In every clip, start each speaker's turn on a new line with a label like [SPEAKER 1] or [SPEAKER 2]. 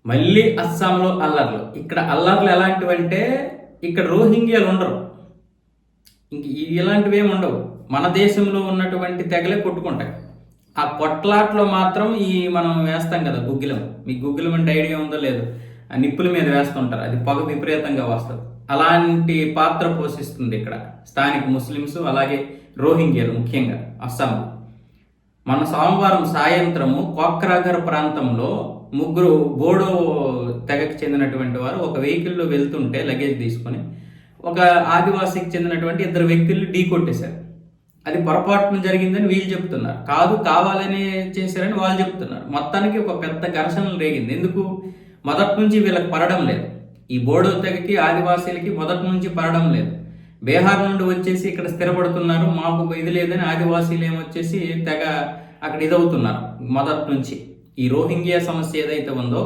[SPEAKER 1] మళ్ళీ అస్సాంలో అల్లర్లు. ఇక్కడ అల్లర్లు ఎలాంటివంటే ఇక్కడ రోహింగ్యాలు ఉండరు. ఇంక ఇలాంటివి ఏమి ఉండవు. మన దేశంలో ఉన్నటువంటి తెగలే కొట్టుకుంటాయి. ఆ కొట్లాట్లో మాత్రం మనం వేస్తాం కదా గుగ్గిలం. మీకు గుగ్గిలం అంటే ఐడియా ఉందో లేదు, ఆ నిప్పుల మీద వేస్తుంటారు, అది పొగ విపరీతంగా వస్తుంది. అలాంటి పాత్ర పోషిస్తుంది ఇక్కడ స్థానిక ముస్లిమ్స్, అలాగే రోహింగ్యాలు ముఖ్యంగా అస్సాంలో. మన సోమవారం సాయంత్రము కోక్రాఘర్ ప్రాంతంలో ముగ్గురు బోడో తెగకి చెందినటువంటి వారు ఒక వెహికల్లో వెళ్తుంటే లగేజ్ తీసుకొని ఒక ఆదివాసీకి చెందినటువంటి ఇద్దరు వ్యక్తులు ఢీ కొట్టేశారు. అది పొరపాటున జరిగిందని వీళ్ళు చెప్తున్నారు, కాదు కావాలని చేశారని వాళ్ళు చెప్తున్నారు. మొత్తానికి ఒక పెద్ద ఘర్షణలు రేగింది. ఎందుకు? మొదటి నుంచి వీళ్ళకి పడడం లేదు. ఈ బోడో తెగకి ఆదివాసీలకి మొదటి నుంచి పడడం లేదు. బీహార్ నుండి వచ్చేసి ఇక్కడ స్థిరపడుతున్నారు, మాకు ఇది లేదని ఆదివాసీలు ఏమొచ్చేసి తెగ అక్కడ ఇదవుతున్నారు మొదటి నుంచి. ఈ రోహింగ్యా సమస్య ఏదైతే ఉందో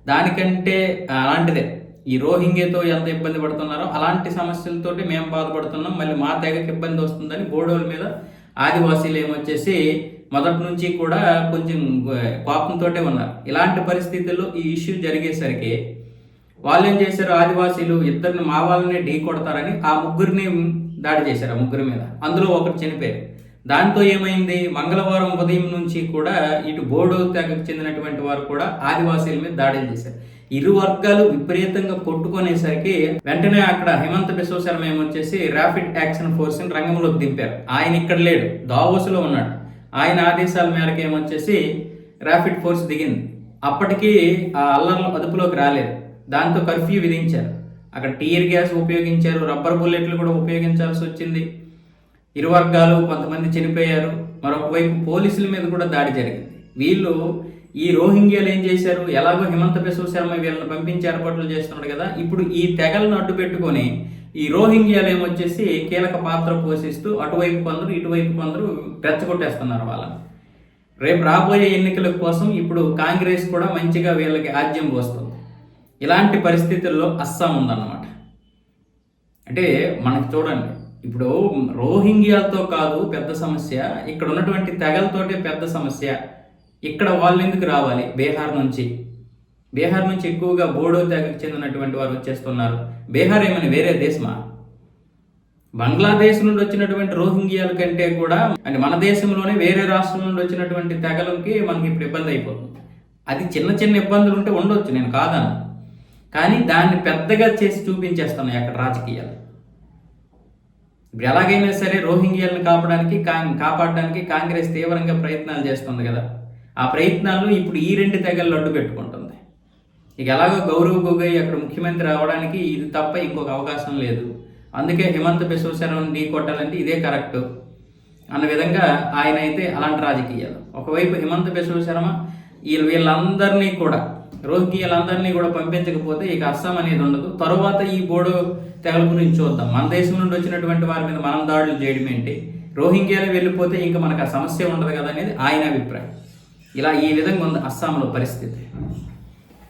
[SPEAKER 1] దానికంటే అలాంటిదే. ఈ రోహింగ్యాతో ఎంత ఇబ్బంది పడుతున్నారో అలాంటి సమస్యలతోటి మేము బాధపడుతున్నాం, మళ్ళీ మా తెగకి ఇబ్బంది వస్తుందని బోడోల మీద ఆదివాసీలు ఏమొచ్చేసి మొదటి నుంచి కూడా కొంచెం కోపంతో ఉన్నారు. ఇలాంటి పరిస్థితుల్లో ఈ ఇష్యూ జరిగేసరికి వాళ్ళు ఏం చేశారు, ఆదివాసీలు ఇద్దరిని మా వాళ్ళని ఢీ కొడతారని ఆ ముగ్గురిని దాడి చేశారు. ఆ ముగ్గురి మీద అందులో ఒకరు చనిపోయారు. దాంతో ఏమైంది, మంగళవారం ఉదయం నుంచి కూడా ఇటు బోడో తెగకు చెందినటువంటి వారు కూడా ఆదివాసీల మీద దాడులు చేశారు. ఇరు వర్గాలు విపరీతంగా కొట్టుకునేసరికి వెంటనే అక్కడ హిమంత బిశ్వ శర్మ ఏమొచ్చేసి ర్యాపిడ్ యాక్షన్ ఫోర్స్ని రంగంలోకి దింపారు. ఆయన ఇక్కడ లేడు, దావోస్లో ఉన్నాడు. ఆయన ఆదేశాల మేరకు ఏమొచ్చేసి ర్యాపిడ్ ఫోర్స్ దిగింది. అప్పటికీ ఆ అల్లర్లు అదుపులోకి రాలేదు. దాంతో కర్ఫ్యూ విధించారు. అక్కడ టీయర్ గ్యాస్ ఉపయోగించారు, రబ్బర్ బుల్లెట్లు కూడా ఉపయోగించాల్సి వచ్చింది. ఇరు వర్గాలు కొంతమంది చనిపోయారు. మరొక వైపు పోలీసుల మీద కూడా దాడి జరిగింది. వీళ్ళు ఈ రోహింగ్యాలు ఏం చేశారు, ఎలాగో హిమంత బిశ్వ శర్మ వీళ్ళని పంపించి ఏర్పాట్లు చేస్తున్నాడు కదా, ఇప్పుడు ఈ తెగలను అడ్డు పెట్టుకొని ఈ రోహింగ్యాలు ఏమొచ్చేసి కీలక పాత్ర పోషిస్తూ అటువైపు కొందరు ఇటువైపు కొందరు రెచ్చగొట్టేస్తున్నారు వాళ్ళని. రేపు రాబోయే ఎన్నికల కోసం ఇప్పుడు కాంగ్రెస్ కూడా మంచిగా వీళ్ళకి ఆజ్యం పోస్తుంది. ఇలాంటి పరిస్థితుల్లో అస్సాం ఉందన్నమాట. అంటే మనకు చూడండి, ఇప్పుడు రోహింగ్యాలతో కాదు పెద్ద సమస్య, ఇక్కడ ఉన్నటువంటి తెగలతోటే పెద్ద సమస్య. ఇక్కడ వాళ్ళు ఎందుకు రావాలి? బీహార్ నుంచి ఎక్కువగా బోడో తెగకు చెందినటువంటి వారు వచ్చేస్తున్నారు. బీహార్ ఏమని వేరే దేశమా? బంగ్లాదేశ్ నుండి వచ్చినటువంటి రోహింగ్యాల కంటే కూడా అంటే మన దేశంలోనే వేరే రాష్ట్రం నుండి వచ్చినటువంటి తెగలకి మనకి ఇప్పుడు ఇబ్బంది అయిపోతుంది. అది చిన్న చిన్న ఇబ్బందులు ఉంటే ఉండొచ్చు, నేను కాదను, కానీ దాన్ని పెద్దగా చేసి చూపించేస్తున్నాయి అక్కడ రాజకీయాలు. ఇప్పుడు ఎలాగైనా సరే రోహింగ్యాలను కాపాడడానికి కాంగ్రెస్ తీవ్రంగా ప్రయత్నాలు చేస్తుంది కదా. ఆ ప్రయత్నాలను ఇప్పుడు ఈ రెండు తెగలు అడ్డు పెట్టుకుంటుంది. ఇక ఎలాగో గౌరవ్ గొగోయ్ అక్కడ ముఖ్యమంత్రి అవడానికి ఇది తప్ప ఇంకొక అవకాశం లేదు. అందుకే హిమంత బిశ్వ శర్మను ఢీ కొట్టాలంటే ఇదే కరెక్ట్ అన్న విధంగా ఆయన అయితే అలాంటి రాజకీయాలు. ఒకవైపు హిమంత బిశ్వ శర్మ వీళ్ళందరినీ కూడా రోహింగ్యాలందరినీ కూడా పంపించకపోతే ఇక అస్సాం అనేది ఉండదు. తరువాత ఈ బోడో తెగల గురించి చూద్దాం. మన దేశం నుండి వచ్చినటువంటి వారి మీద మనం దాడులు చేయడం ఏంటి, రోహింగ్యాలు వెళ్ళిపోతే ఇంకా మనకు ఆ సమస్య ఉండదు కదా అనేది ఆయన అభిప్రాయం. ఇలా ఈ విధంగా ఉంది అస్సాంలో పరిస్థితి.